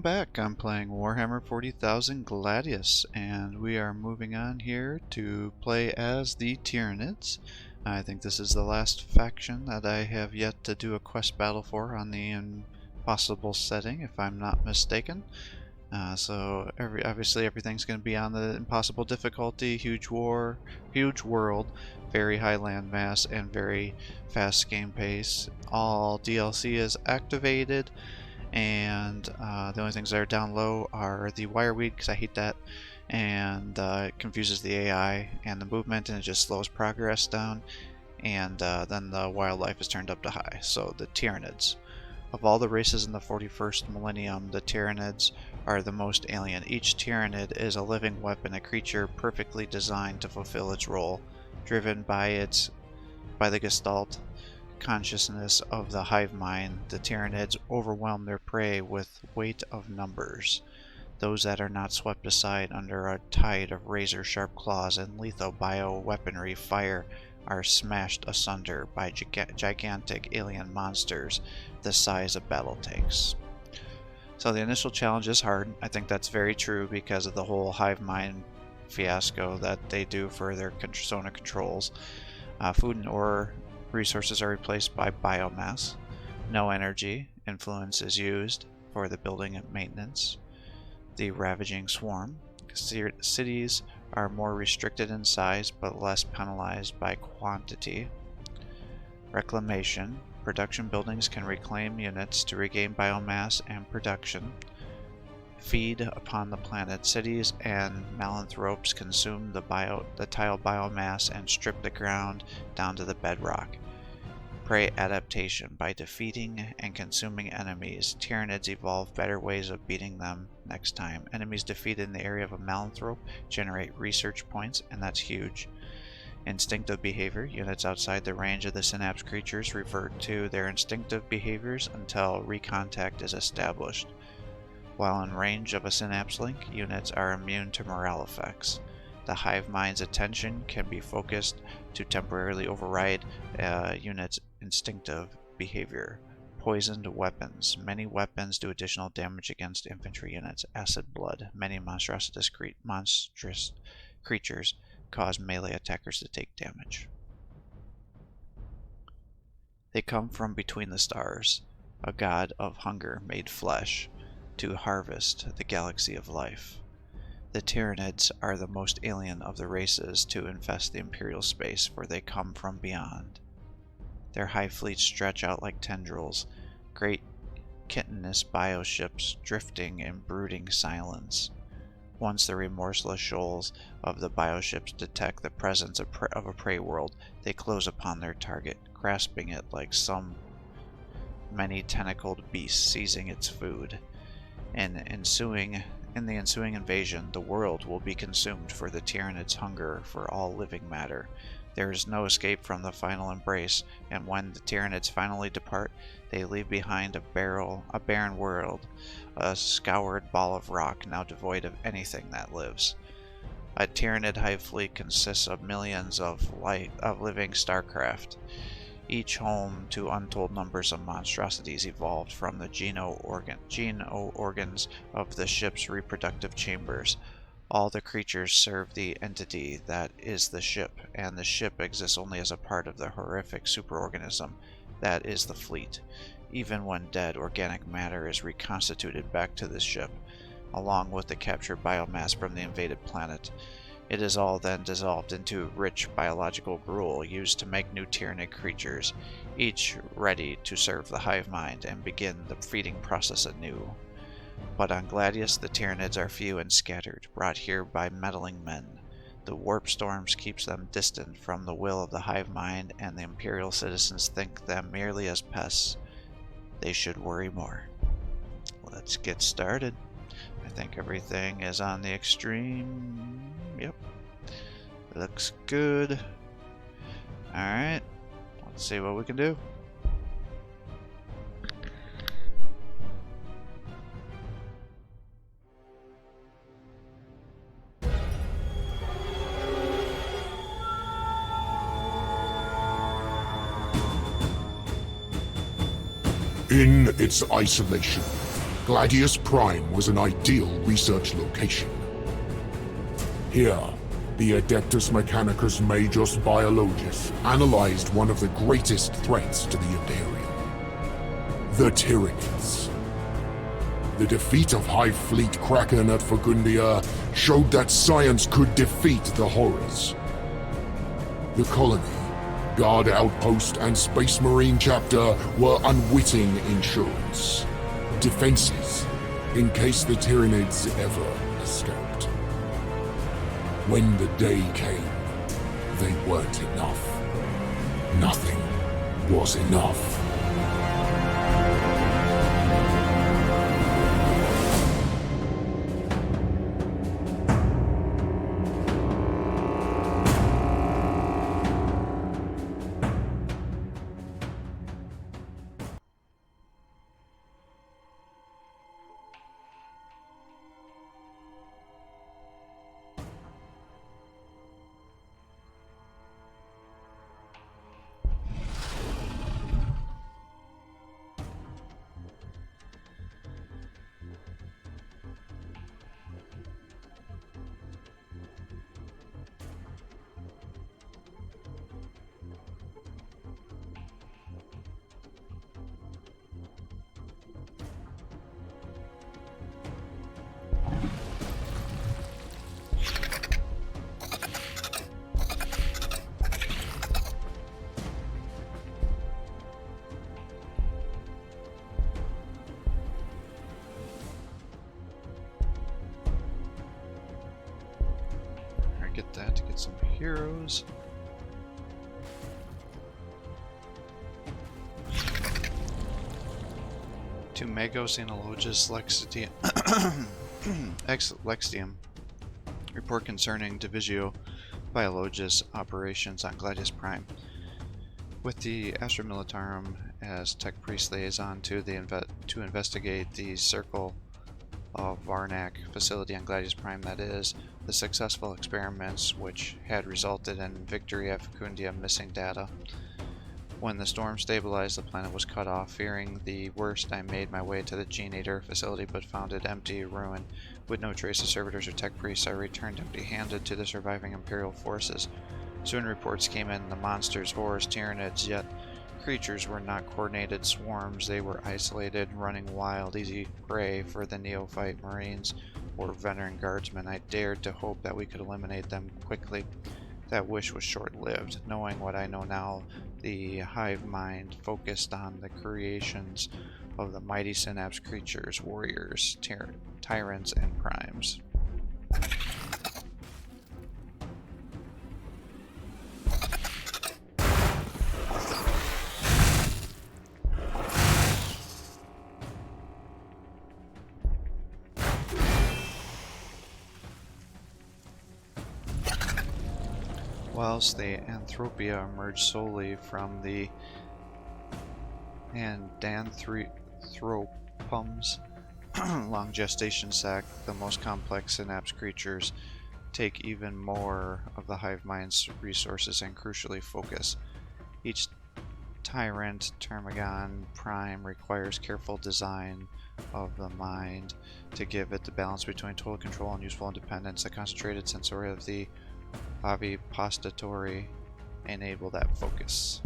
Back. I'm playing Warhammer 40,000 Gladius, and we are moving on here to play as the Tyranids. I think this is the last faction that I have yet to do a quest battle for on the impossible setting, if I'm not mistaken. Obviously everything's going to be on the impossible difficulty, huge war, huge world, very high land mass, and very fast game pace. All DLC is activated. And the only things that are down low are the wire weed, because I hate that, and it confuses the AI and the movement, and it just slows progress down. And then the wildlife is turned up to high. So the Tyranids. Of all the races in the 41st millennium, the Tyranids are the most alien. Each Tyranid is a living weapon, a creature perfectly designed to fulfill its role, driven by the Gestalt consciousness of the hive mind. The Tyranids overwhelm their prey with weight of numbers. Those that are not swept aside under a tide of razor-sharp claws and lethal bioweaponry fire are smashed asunder by gigantic alien monsters the size of battle tanks. So the initial challenge is hard. I think that's very true because of the whole hive mind fiasco that they do for their Zona controls. Food and ore resources are replaced by biomass. No energy influence is used for the building and maintenance. The ravaging swarm. Cities are more restricted in size but less penalized by quantity. Reclamation. Production buildings can reclaim units to regain biomass and production. Feed upon the planet. Cities and malanthropes consume the tile biomass and strip the ground down to the bedrock. Prey adaptation. By defeating and consuming enemies, Tyranids evolve better ways of beating them next time. Enemies defeated in the area of a malanthrope generate research points, and that's huge. Instinctive behavior. Units outside the range of the synapse creatures revert to their instinctive behaviors until recontact is established. While in range of a synapse link, units are immune to morale effects. The hive mind's attention can be focused to temporarily override units' instinctive behavior. Poisoned weapons. Many weapons do additional damage against infantry units. Acid blood. Many monstrous creatures cause melee attackers to take damage. They come from between the stars, a god of hunger made flesh, to harvest the galaxy of life. The Tyranids are the most alien of the races to infest the Imperial space, for they come from beyond. Their hive fleets stretch out like tendrils, great chitinous bioships drifting in brooding silence. Once the remorseless shoals of the bioships detect the presence of a prey world, they close upon their target, grasping it like some many-tentacled beast seizing its food. In the ensuing invasion, the world will be consumed for the Tyranids' hunger for all living matter. There is no escape from the final embrace, and when the Tyranids finally depart, they leave behind a barren world, a scoured ball of rock now devoid of anything that lives. A Tyranid hive fleet consists of millions of living starcraft, each home to untold numbers of monstrosities evolved from the geno organs of the ship's reproductive chambers. All the creatures serve the entity that is the ship, and the ship exists only as a part of the horrific superorganism that is the fleet. Even when dead, organic matter is reconstituted back to the ship, along with the captured biomass from the invaded planet. It is all then dissolved into rich biological gruel used to make new Tyranid creatures, each ready to serve the hive mind and begin the feeding process anew. But on Gladius, the Tyranids are few and scattered, brought here by meddling men. The warp storms keeps them distant from the will of the hive mind, and the Imperial citizens think them merely as pests. They should worry more. Let's get started. I think everything is on the extreme. Yep. Looks good. Alright. Let's see what we can do. In its isolation, Gladius Prime was an ideal research location. Here, the Adeptus Mechanicus Majus Biologus analyzed one of the greatest threats to the Imperium: the Tyranids. The defeat of Hive Fleet Kraken at Fagundia showed that science could defeat the horrors. The colony, Guard Outpost, and Space Marine Chapter were unwitting insurance. Defenses, in case the Tyranids ever escaped. When the day came, they weren't enough. Nothing was enough. Get that to get some heroes. To Magos Analogus Lexidium. Report concerning Divisio Biologus operations on Gladius Prime. With the Astra Militarum as Tech Priest liaison to investigate the Circle of Varnak facility on Gladius Prime, that is, the successful experiments which had resulted in victory at Facundia missing data. When the storm stabilized, the planet was cut off. Fearing the worst, I made my way to the Gene Eater facility but found it empty, ruined. With no trace of servitors or tech priests, I returned empty-handed to the surviving Imperial forces. Soon reports came in, the monsters, horrors, Tyranids, yet creatures were not coordinated swarms. They were isolated, running wild, easy prey for the neophyte Marines or veteran guardsmen. I dared to hope that we could eliminate them quickly. That wish was short-lived. Knowing what I know now, the hive mind focused on the creations of the mighty synapse creatures, warriors, tyrants, and primes. Whilst the Anthropia emerged solely from the Andanthropums long gestation sac, the most complex synapse creatures take even more of the hive mind's resources and crucially focus. Each tyrant Termagon Prime requires careful design of the mind to give it the balance between total control and useful independence. The concentrated sensory of the Avipostatory enable that focus.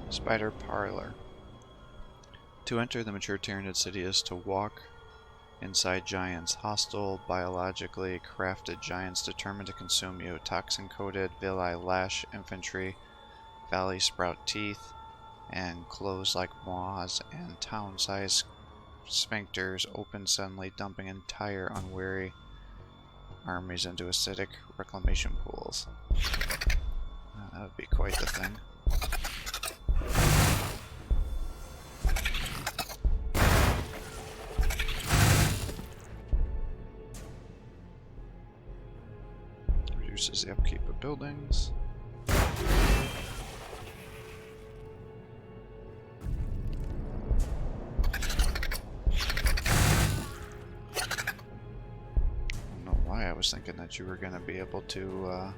Spider Parlor. To enter the mature Tyranid city is to walk inside giants, hostile, biologically crafted giants determined to consume you. Toxin-coated villi lash infantry, valley sprout teeth, and close like maws, and town-sized sphincters open suddenly, dumping entire unwary armies into acidic reclamation pools. That would be quite the thing. Reduces the upkeep of buildings. I was thinking that you were going to be able to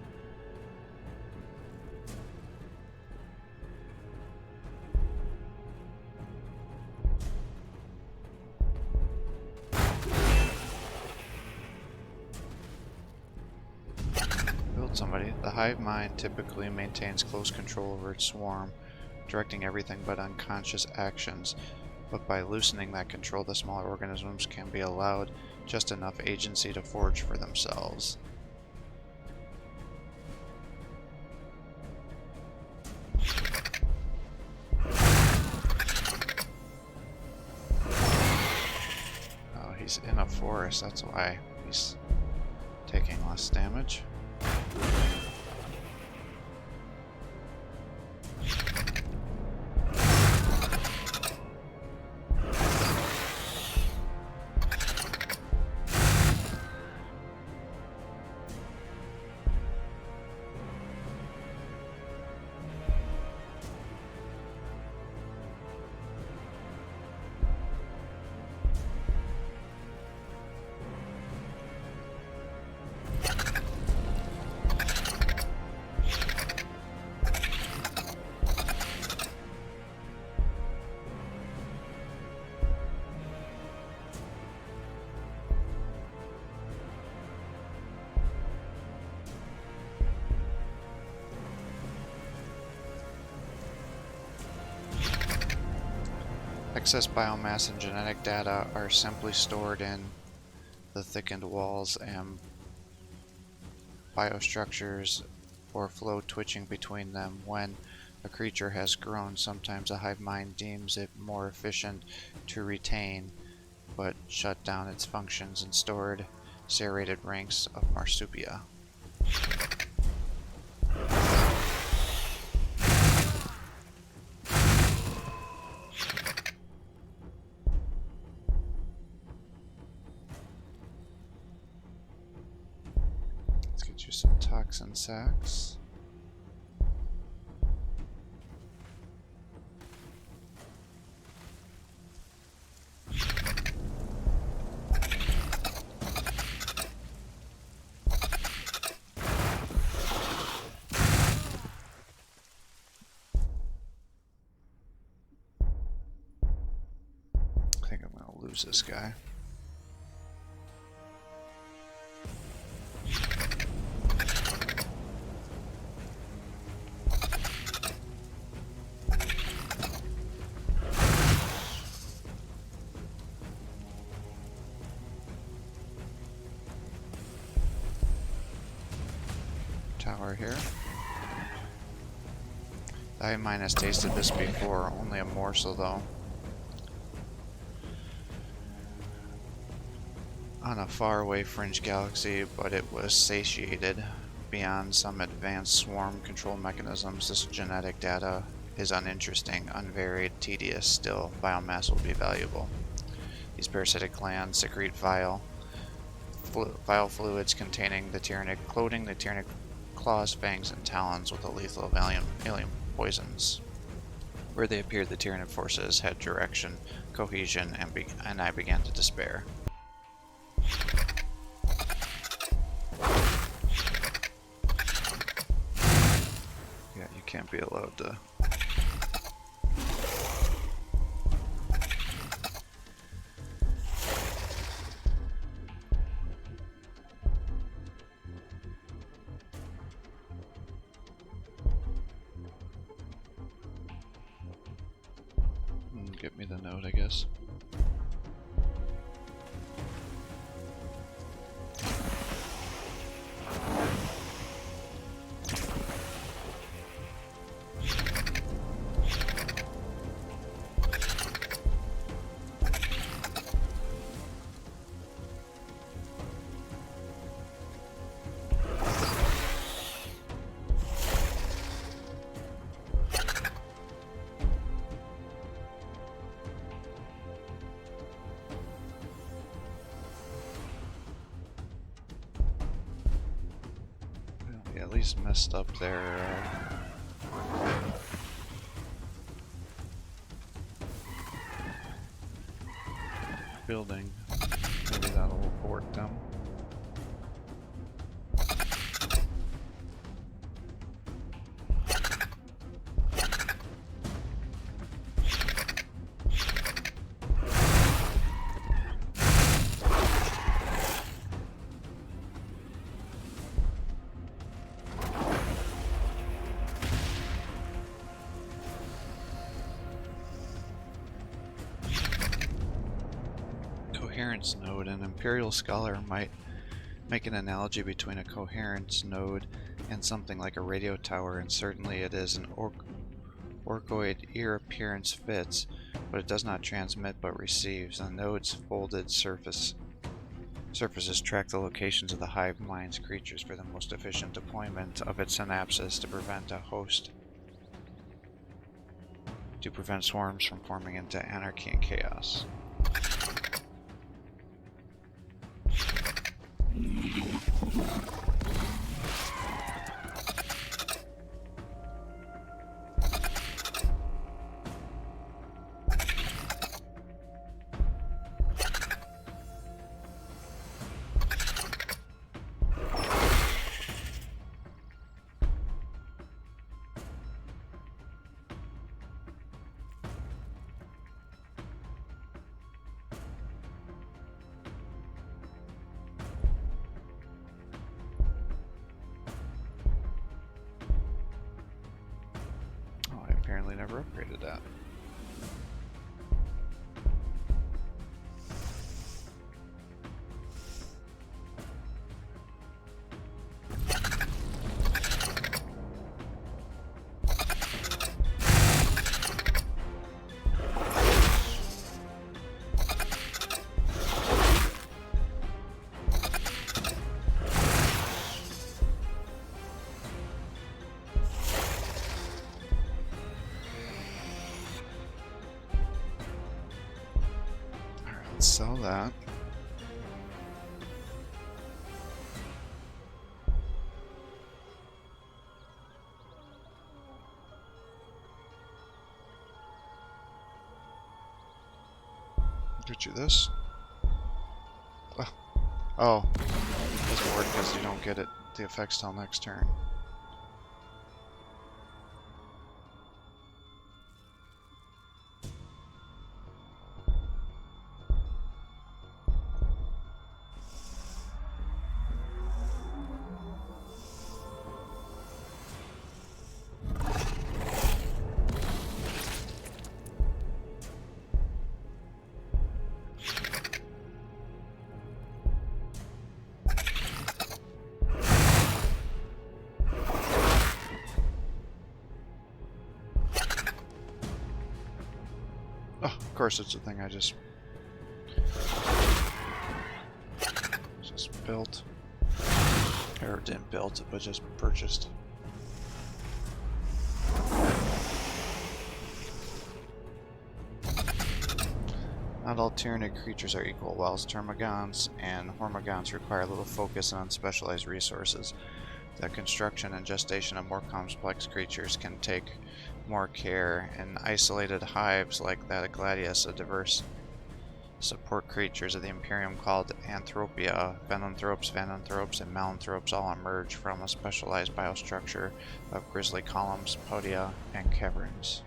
build somebody. The hive mind typically maintains close control over its swarm, directing everything but unconscious actions. But by loosening that control, the smaller organisms can be allowed just enough agency to forage for themselves. Oh, he's in a forest, that's why he's taking less damage. Excess biomass and genetic data are simply stored in the thickened walls and biostructures or flow twitching between them. When a creature has grown, sometimes a hive mind deems it more efficient to retain but shut down its functions in stored serrated ranks of marsupia. Some toxin sacks. I think I'm going to lose this guy. Tower here. The hive mind has tasted this before, only a morsel though. On a faraway fringe galaxy, but it was satiated. Beyond some advanced swarm control mechanisms, this genetic data is uninteresting, unvaried, tedious. Still, biomass will be valuable. These parasitic glands secrete vile fluids containing the Tyranid, clothing the Tyranid claws, fangs, and talons with the lethal alien poisons. Where they appeared, the Tyranid forces had direction, cohesion, and I began to despair. Yeah, you can't be allowed to. Get me the note, I guess. at least messed up their building. Maybe that'll abort them. Coherence node. An Imperial scholar might make an analogy between a coherence node and something like a radio tower, and certainly it is. An orcoid ear appearance fits, but it does not transmit but receives. The node's folded surfaces track the locations of the hive mind's creatures for the most efficient deployment of its synapses to prevent swarms from forming into anarchy and chaos. Apparently never upgraded that. Sell that. Get you this. Oh, doesn't work because you don't get the effects till next turn. Of course, it's a thing I just built, or didn't build, but just purchased. Not all Tyranid creatures are equal. Whilst Termagants and Hormagants require little focus and unspecialized resources, the construction and gestation of more complex creatures can take more care. In isolated hives like that of Gladius, a diverse support creatures of the Imperium called Anthropia, Venanthropes, and Malanthropes all emerge from a specialized biostructure of grisly columns, podia, and caverns.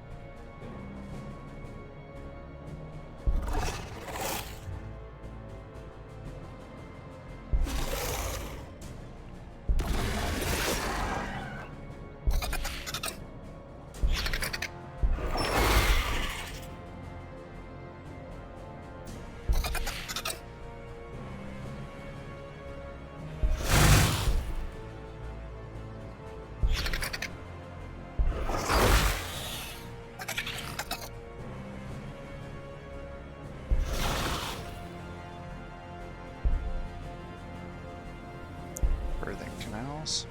Birthing canals.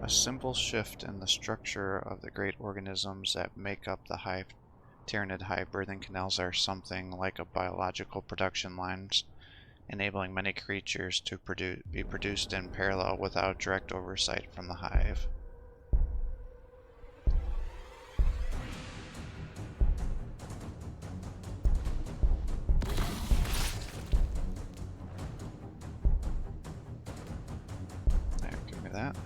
A simple shift in the structure of the great organisms that make up the Tyranid hive birthing canals are something like a biological production lines, enabling many creatures to be produced in parallel without direct oversight from the hive. There, give me that.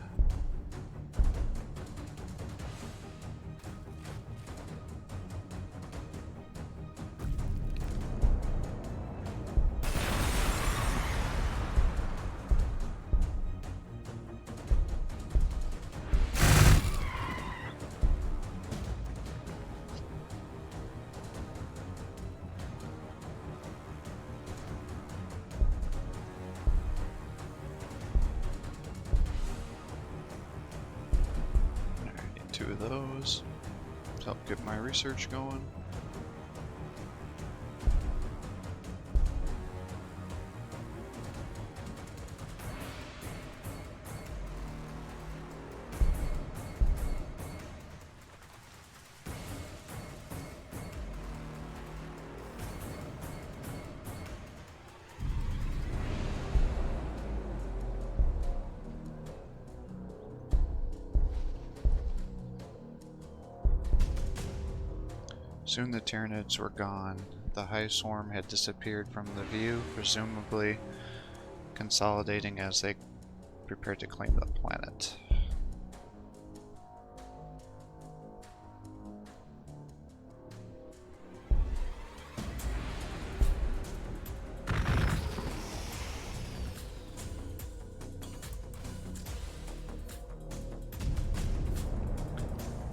Two of those to help get my research going. Soon the Tyranids were gone. The hive swarm had disappeared from the view, presumably consolidating as they prepared to claim the planet.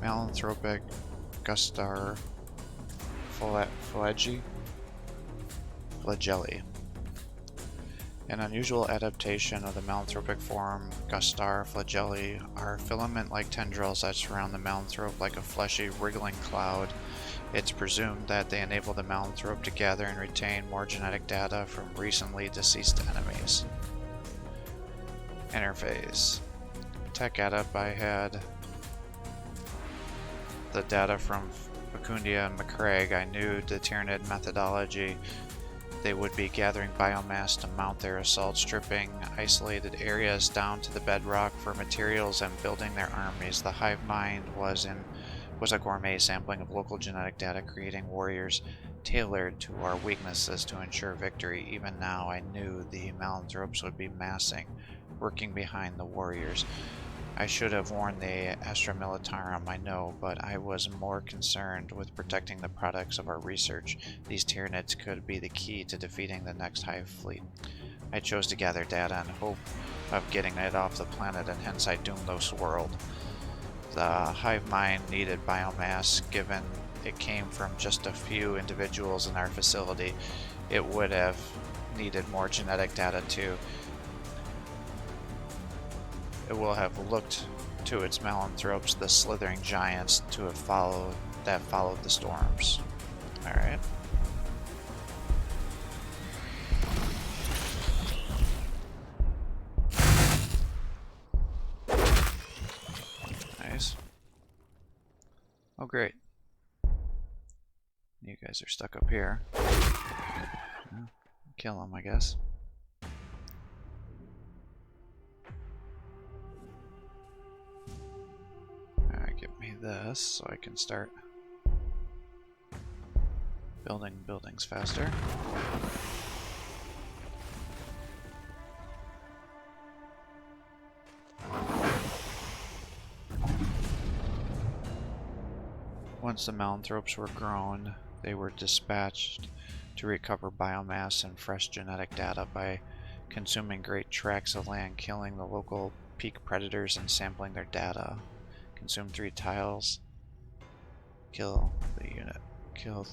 Malanthropic Gustar Flagelli. An unusual adaptation of the malanthropic form Gustar Flagelli are filament-like tendrils that surround the malanthrope like a fleshy, wriggling cloud. It's presumed that they enable the malanthrope to gather and retain more genetic data from recently deceased enemies. Interface. Tech added I had the data from Facundia and McCraig. I knew the Tyranid methodology. They would be gathering biomass to mount their assault, stripping isolated areas down to the bedrock for materials and building their armies. The hive mind was a gourmet sampling of local genetic data, creating warriors tailored to our weaknesses to ensure victory. Even now, I knew the malanthropes would be massing, working behind the warriors. I should have worn the Astra Militarum, I know, but I was more concerned with protecting the products of our research. These Tyranids could be the key to defeating the next hive fleet. I chose to gather data in hope of getting it off the planet, and hence I doomed this world. The hive mind needed biomass, given it came from just a few individuals in our facility. It would have needed more genetic data too. It will have looked to its malanthropes, the slithering giants, to have followed the storms. Alright. Nice. Oh great. You guys are stuck up here. Well, kill them, I guess. Give me this so I can start building buildings faster. Once the malanthropes were grown, they were dispatched to recover biomass and fresh genetic data by consuming great tracts of land, killing the local peak predators and sampling their data. Consume 3 tiles. Kill the unit. Kill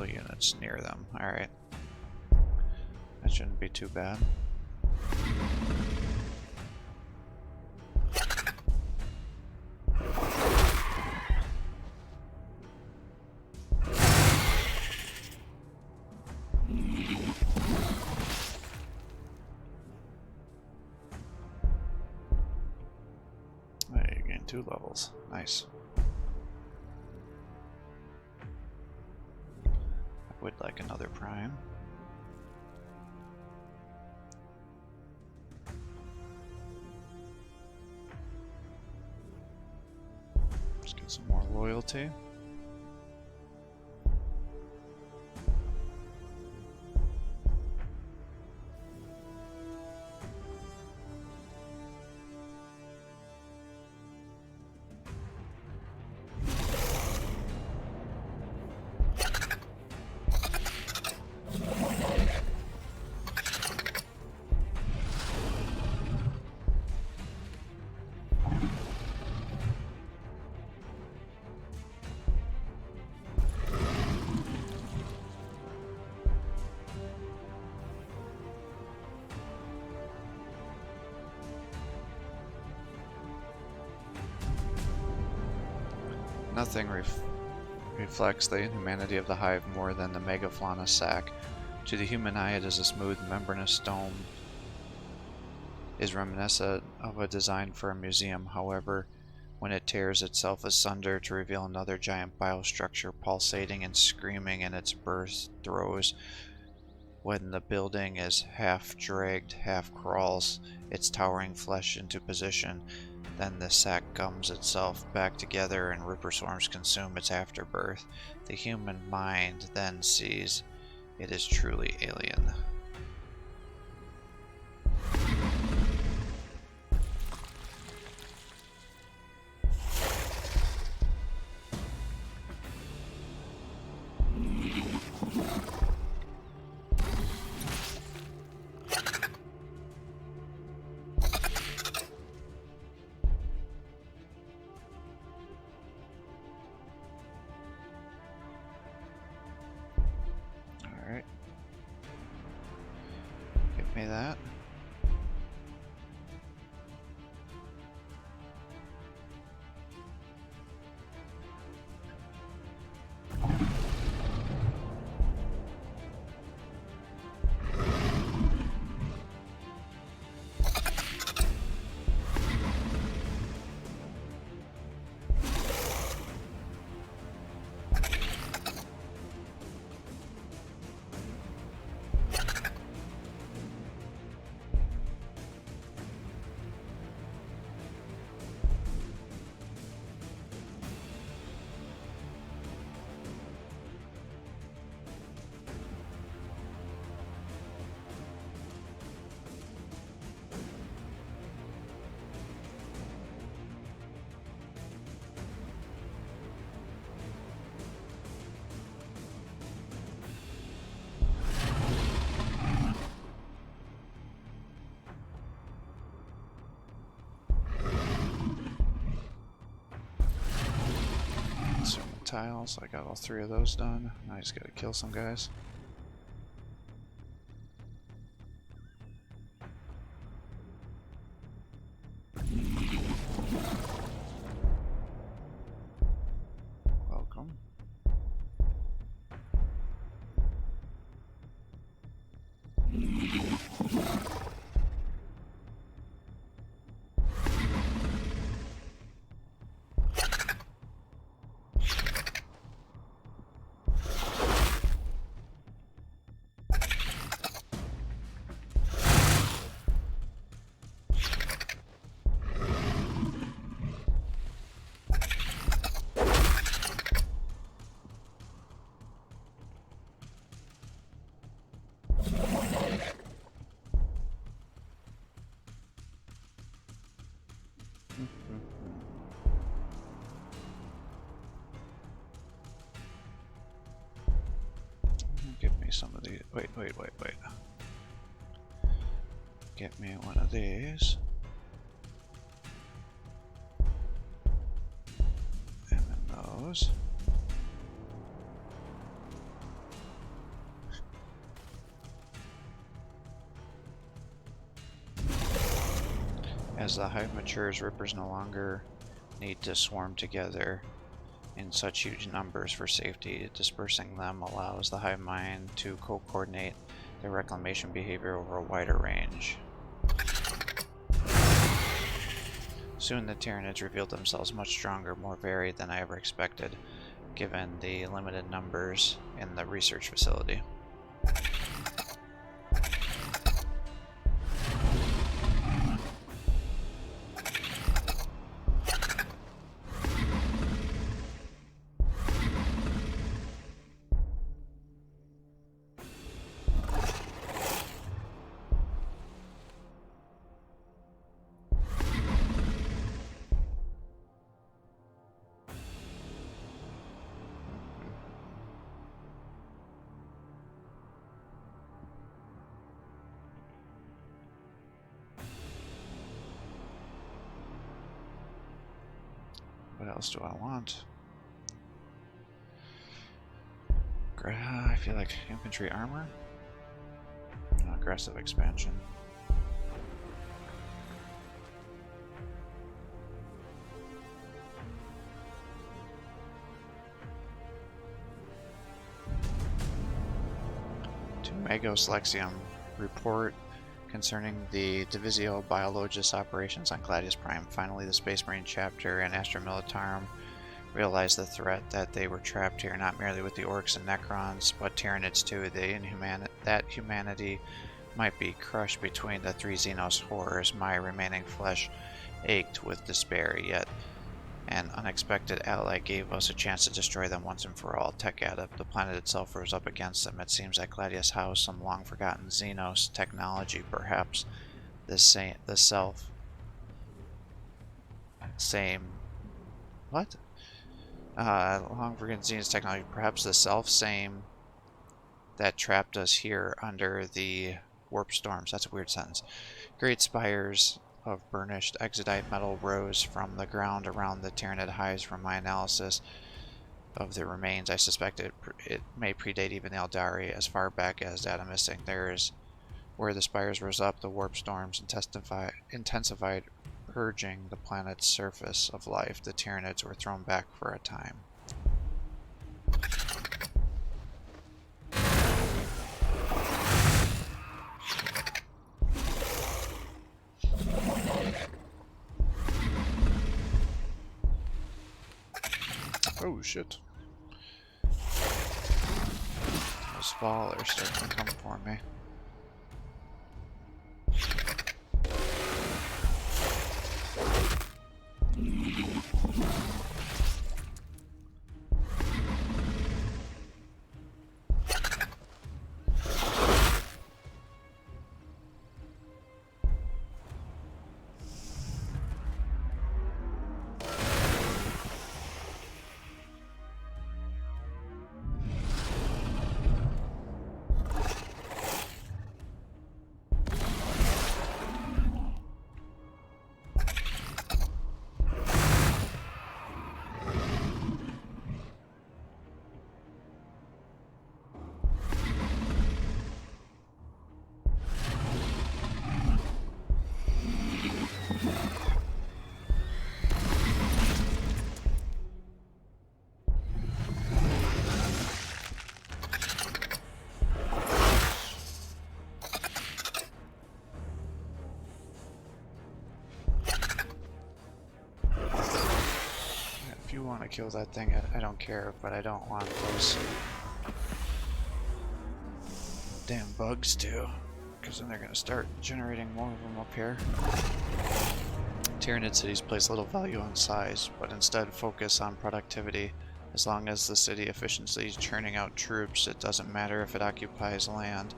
units near them. Alright. That shouldn't be too bad. 2 levels. Nice. I would like another prime. Let's get some more loyalty. Nothing reflects the inhumanity of the hive more than the megafauna sac. To the human eye, it is a smooth, membranous dome, is reminiscent of a design for a museum. However, when it tears itself asunder to reveal another giant biostructure pulsating and screaming in its birth throes, when the building is half dragged, half crawls its towering flesh into position, then the sac gums itself back together and Ripper swarms consume its afterbirth. The human mind then sees it is truly alien. Alright. Give me that. Tiles. I got all 3 of those done. Now I just gotta kill some guys. Welcome. Give me some of these. Wait. Get me one of these. And then those. As the hive matures, Rippers no longer need to swarm together in such huge numbers for safety. Dispersing them allows the hive mind to co-coordinate their reclamation behavior over a wider range. Soon the Tyranids revealed themselves much stronger, more varied than I ever expected, given the limited numbers in the research facility. What else do I want? I feel like infantry armor. Aggressive expansion. To Magos Lexium report concerning the Divisio Biologis operations on Gladius Prime. Finally, the Space Marine chapter and Astra Militarum realized the threat that they were trapped here, not merely with the Orcs and Necrons, but Tyranids too. That humanity might be crushed between the three Xenos horrors. My remaining flesh ached with despair, yet an unexpected ally gave us a chance to destroy them once and for all. Tech Adept, the planet itself, rose up against them. It seems that Gladius housed some long-forgotten Xenos technology, perhaps the same long-forgotten Xenos technology, perhaps the self-same that trapped us here under the warp storms. That's a weird sentence. Great spires of burnished exodite metal rose from the ground around the Tyranid hives. From my analysis of the remains, I suspect it may predate even the Eldari, as far back as data missing. There is where the spires rose up, the warp storms intensified, purging the planet's surface of life. The Tyranids were thrown back for a time. Oh shit. Those fall are starting to come for me. If you want to kill that thing, I don't care, but I don't want those damn bugs to, because then they're going to start generating more of them up here. Tyranid cities place little value on size, but instead focus on productivity. As long as the city efficiently is churning out troops, it doesn't matter if it occupies land.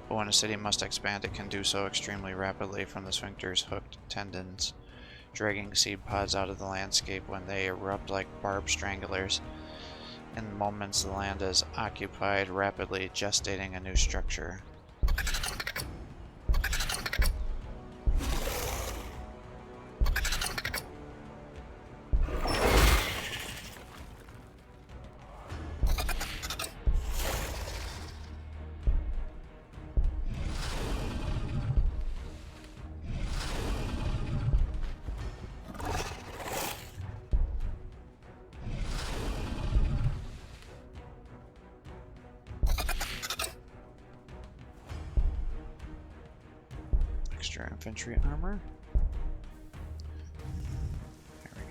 But when a city must expand, it can do so extremely rapidly from the sphincter's hooked tendons, dragging seed pods out of the landscape when they erupt like barbed stranglers. In moments, the land is occupied, rapidly gestating a new structure. Extra infantry armor.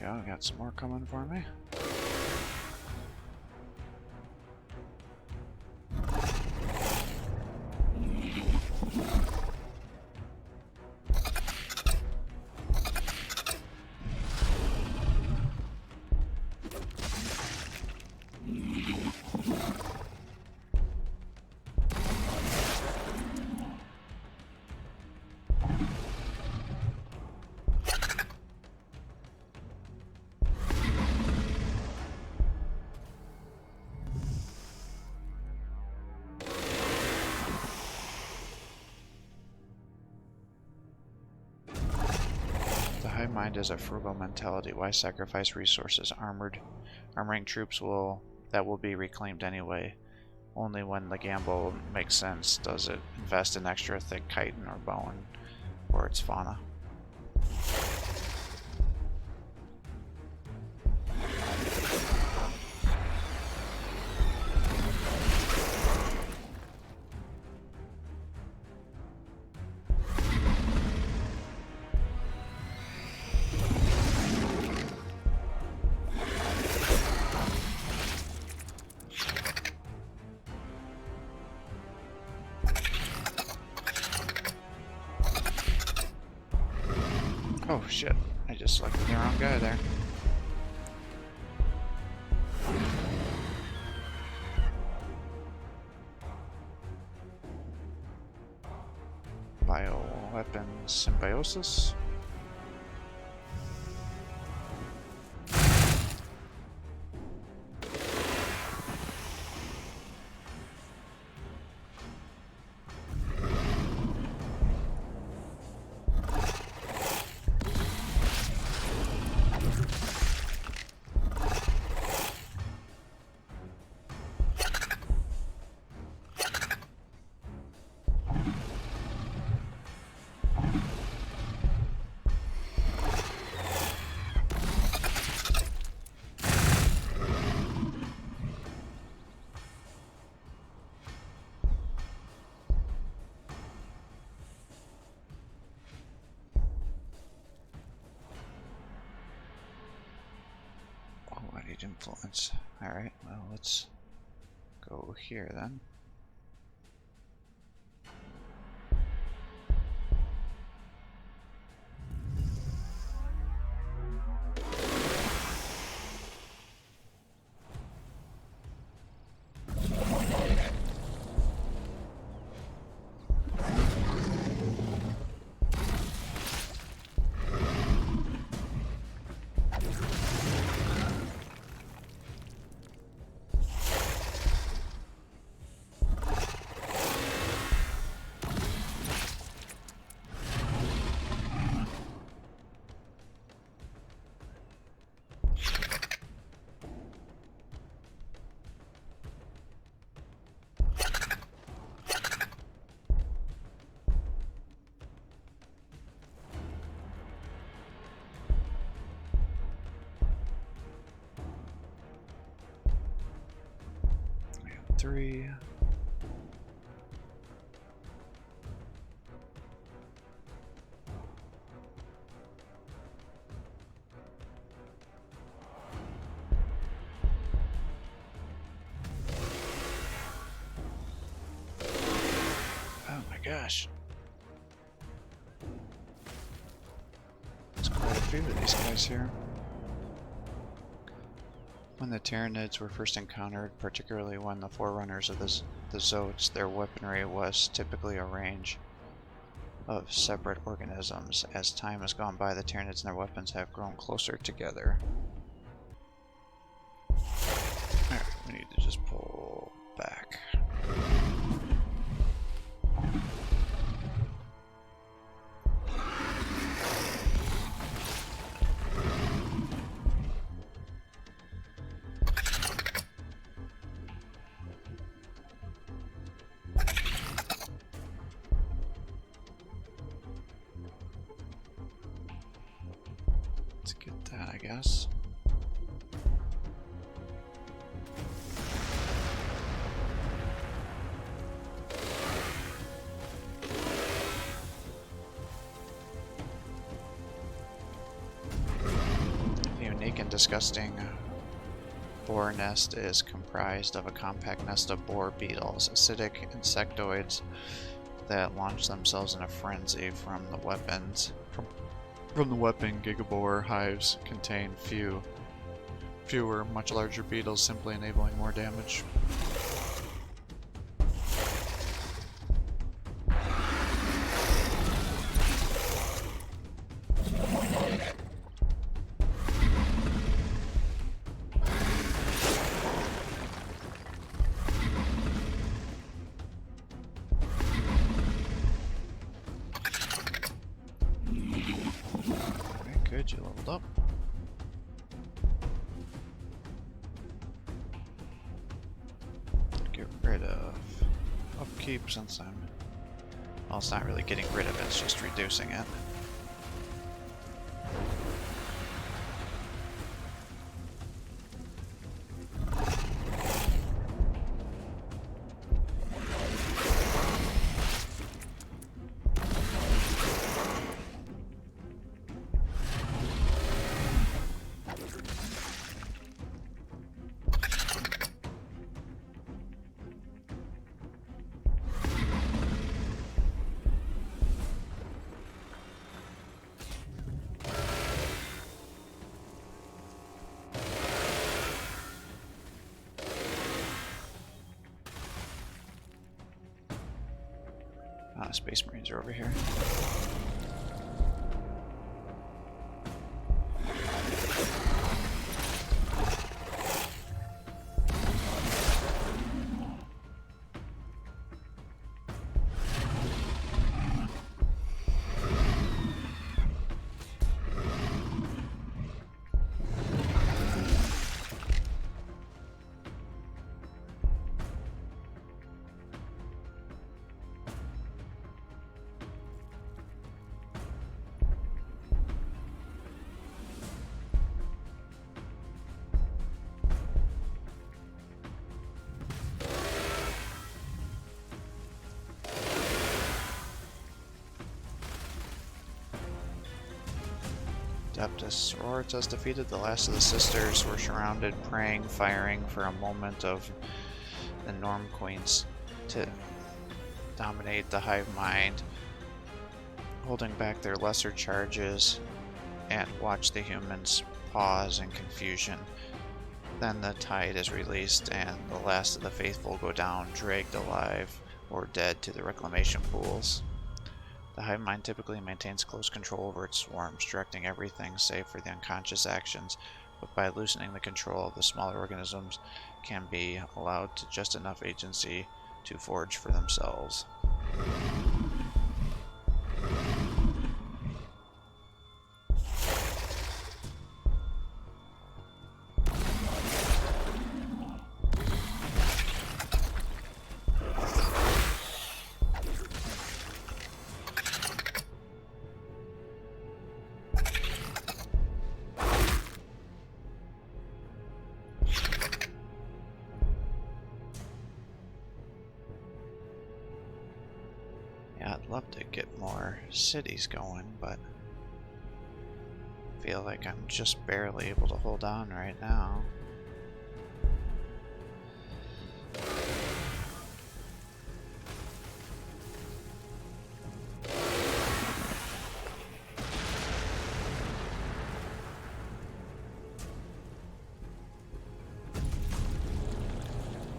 we go. Got some more coming for me. Mind is a frugal mentality. Why sacrifice resources? Armoring troops that will be reclaimed anyway. Only when the gamble makes sense does it invest in extra thick chitin or bone or its fauna. Oh shit, I just selected the wrong guy there. Bioweapon symbiosis. Influence. Alright, well, let's go here then. Three. Oh my gosh. There's quite a few of these guys here. When the Tyranids were first encountered, particularly when the forerunners of the Zotes, their weaponry was typically a range of separate organisms. As time has gone by, the Tyranids and their weapons have grown closer together. Alright, we need to just pull back. I guess. A few unique and disgusting boar nest is comprised of a compact nest of boar beetles, acidic insectoids that launch themselves in a frenzy from the weapons. From the weapon, gigaboar hives contain fewer, much larger beetles, simply enabling more damage. Good, you leveled up. Get rid of upkeep since well, it's not really getting rid of it, it's just reducing it. Space Marines are over here. Adeptus Sororitas defeated. The last of the sisters were surrounded, praying, firing for a moment of the Norm Queens to dominate the hive mind, holding back their lesser charges, and watch the humans pause in confusion. Then the tide is released, and the last of the faithful go down, dragged alive or dead to the reclamation pools. The hive mind typically maintains close control over its swarms, directing everything save for the unconscious actions, but by loosening the control of the smaller organisms can be allowed to just enough agency to forage for themselves. Yeah, I'd love to get more cities going, but I feel like I'm just barely able to hold on right now.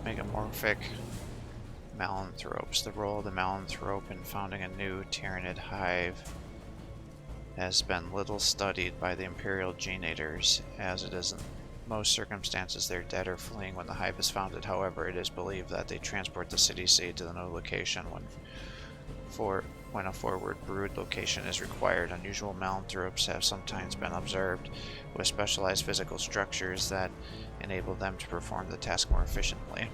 Megamorphic Malanthropes. The role of the Malanthrope in founding a new Tyranid hive has been little studied by the Imperial Genators, as it is in most circumstances they're dead or fleeing when the hive is founded. However, it is believed that they transport the city seed to the new location when a forward brood location is required. Unusual Malanthropes have sometimes been observed with specialized physical structures that enable them to perform the task more efficiently.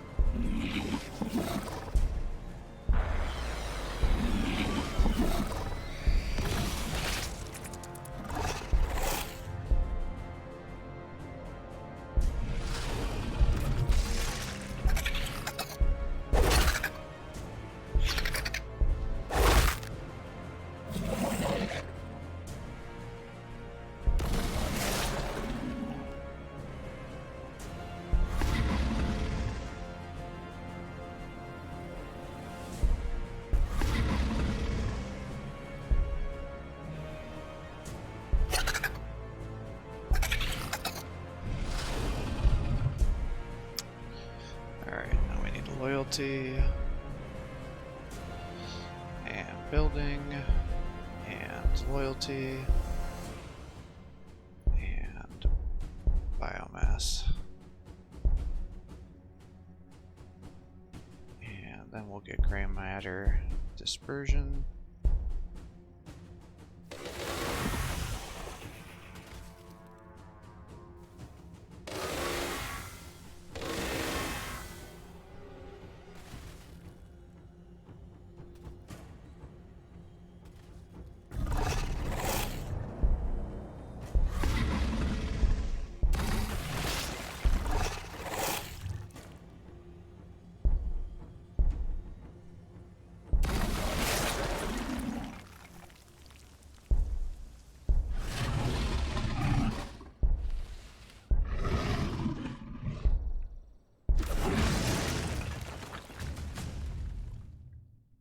loyalty, and building, and loyalty, and biomass. And then we'll get gray matter dispersion.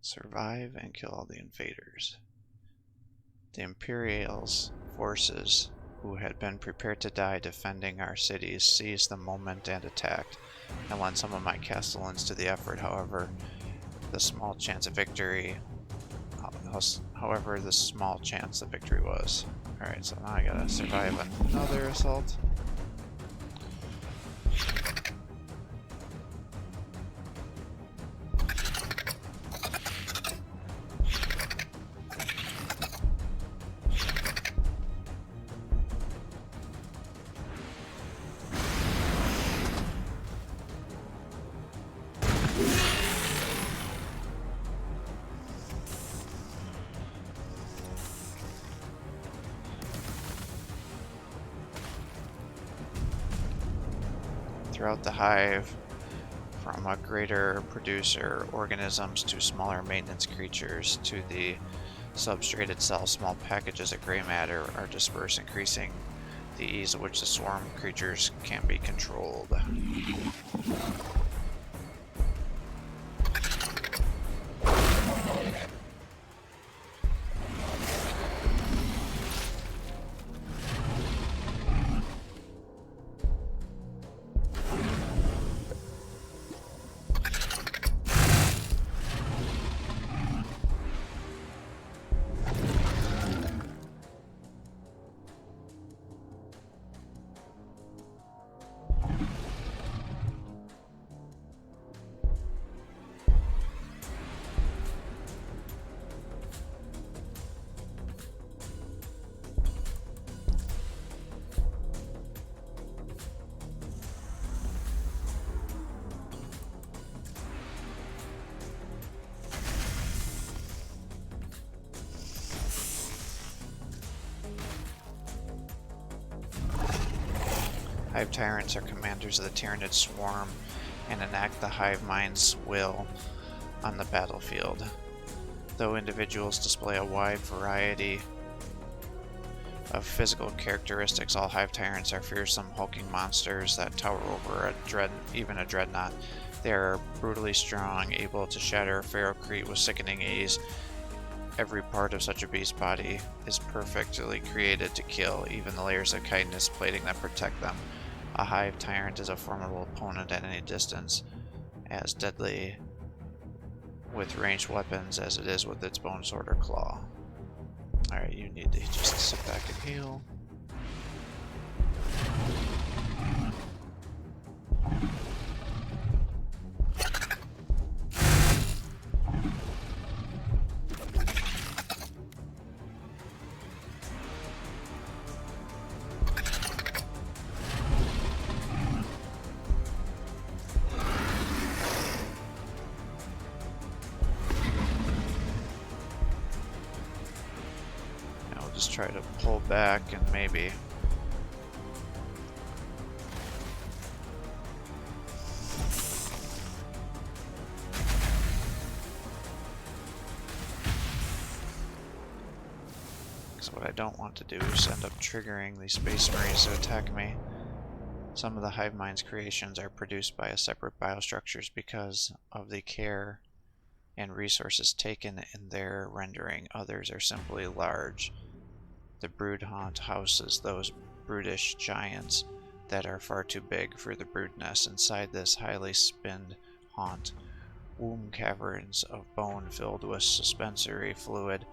Survive and kill all the invaders. The Imperial's forces, who had been prepared to die defending our cities, seized the moment and attacked. I lent some of my castellans to the effort, however, the small chance of victory was. Alright, so now I gotta survive another assault. Throughout the hive, from a greater producer organisms to smaller maintenance creatures to the substrate itself, small packages of gray matter are dispersed, increasing the ease at which the swarm creatures can be controlled. Hive Tyrants are commanders of the Tyranid swarm and enact the hive mind's will on the battlefield. Though individuals display a wide variety of physical characteristics, all Hive Tyrants are fearsome, hulking monsters that tower over even a dreadnought. They are brutally strong, able to shatter a ferocrete with sickening ease. Every part of such a beast's body is perfectly created to kill, even the layers of chitinous plating that protect them. A Hive Tyrant is a formidable opponent at any distance, as deadly with ranged weapons as it is with its bone sword or claw. Alright, you need to just sit back and heal. Just try to pull back and maybe because what I don't want to do is end up triggering the Space Marines to attack me. Some of the hive mind's creations are produced by a separate biostructures because of the care and resources taken in their rendering. Others are simply large. The brood haunt houses those brutish giants that are far too big for the brood nest. Inside this highly spinned haunt womb caverns of bone filled with suspensory fluid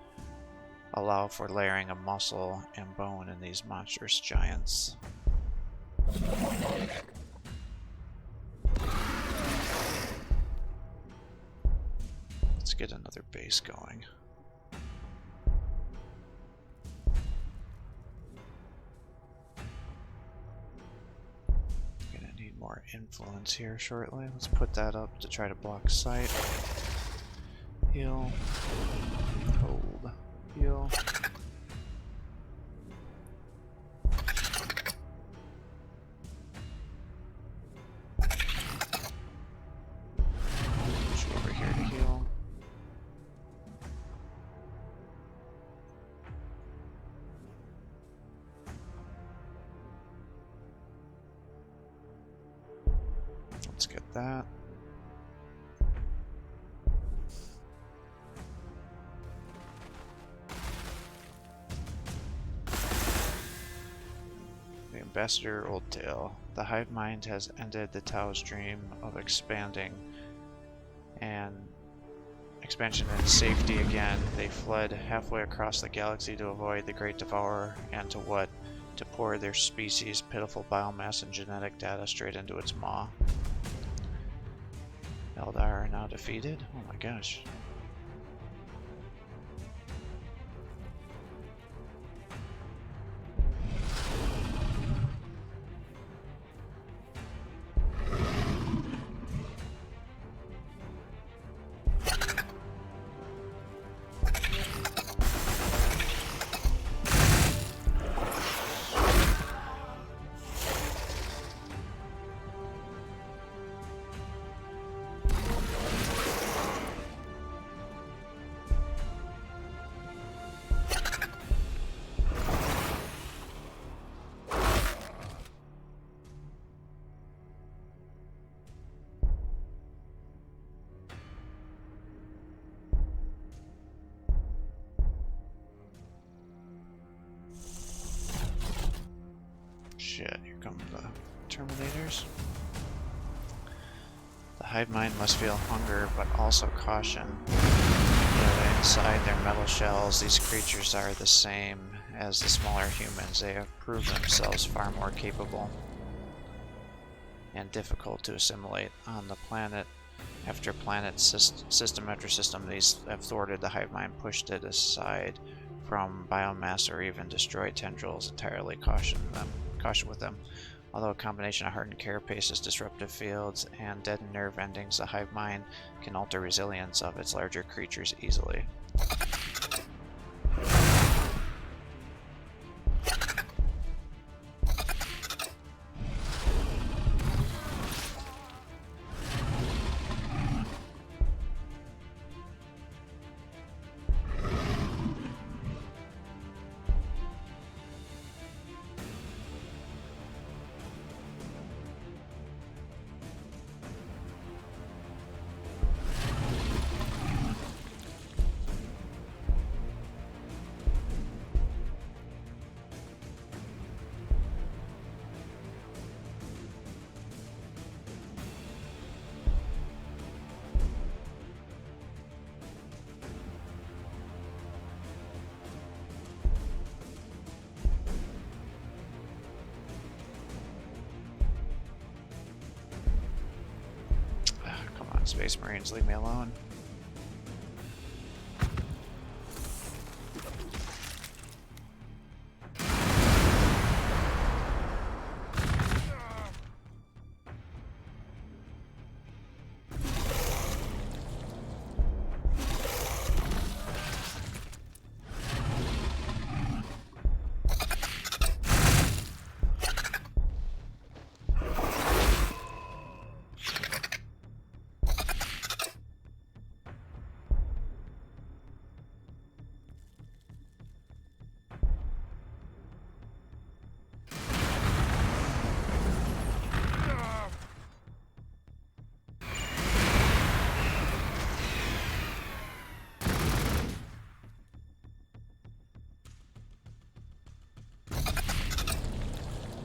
allow for layering of muscle and bone in these monstrous giants. Let's get another base going. Gonna need more influence here shortly. Let's put that up to try to block sight. Heal. Hold. Heal. Over here to heal. Let's get that. The Ambassador Oldtail. The hive mind has ended the Tao's dream of expanding and expansion and safety again. They fled halfway across the galaxy to avoid the Great Devourer and to pour their species' pitiful biomass and genetic data straight into its maw. Eldar are now defeated? Oh my gosh. Shit, here come the Terminators. The hive mind must feel hunger, but also caution. Though inside their metal shells, these creatures are the same as the smaller humans. They have proved themselves far more capable and difficult to assimilate. On the planet after planet, system after system, these have thwarted the hive mind, pushed it aside from biomass, or even destroyed tendrils entirely. Caution with them. Although a combination of hardened carapaces, disruptive fields, and deadened nerve endings, the hive mind can alter resilience of its larger creatures easily. Space Marines, leave me alone.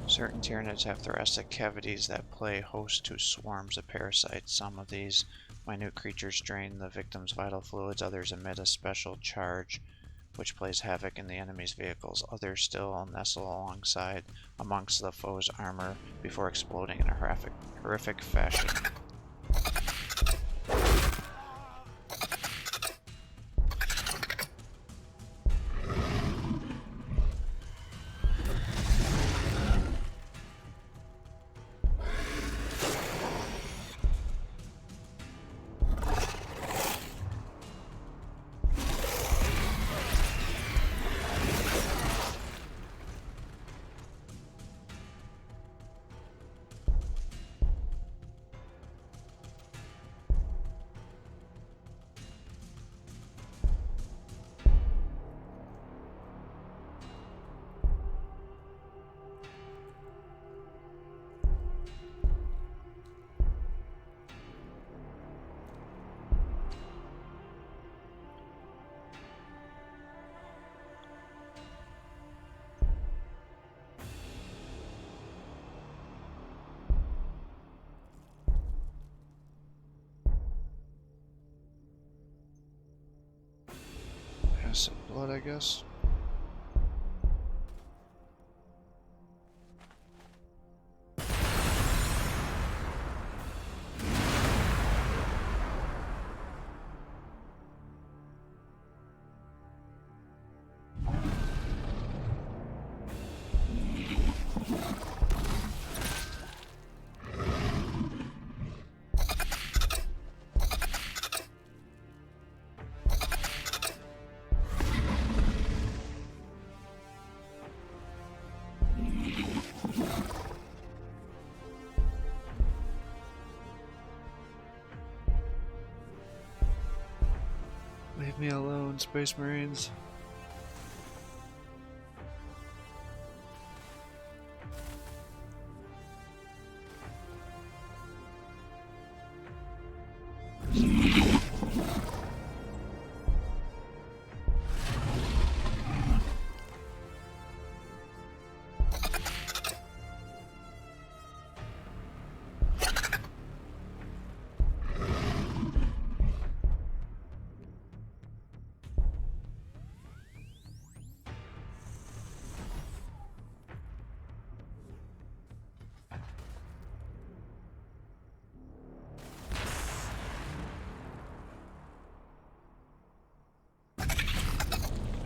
Certain Tyranids have thoracic cavities that play host to swarms of parasites. Some of these Minute creatures drain the victim's vital fluids. Others emit a special charge which plays havoc in the enemy's vehicles. Others still nestle alongside amongst the foe's armor before exploding in a horrific fashion. Acid blood, I guess. Leave me alone, Space Marines.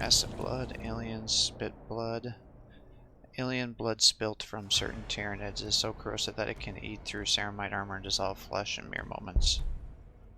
Acid blood, alien spit blood. Alien blood spilt from certain Tyranids is so corrosive that it can eat through ceramite armor and dissolve flesh in mere moments.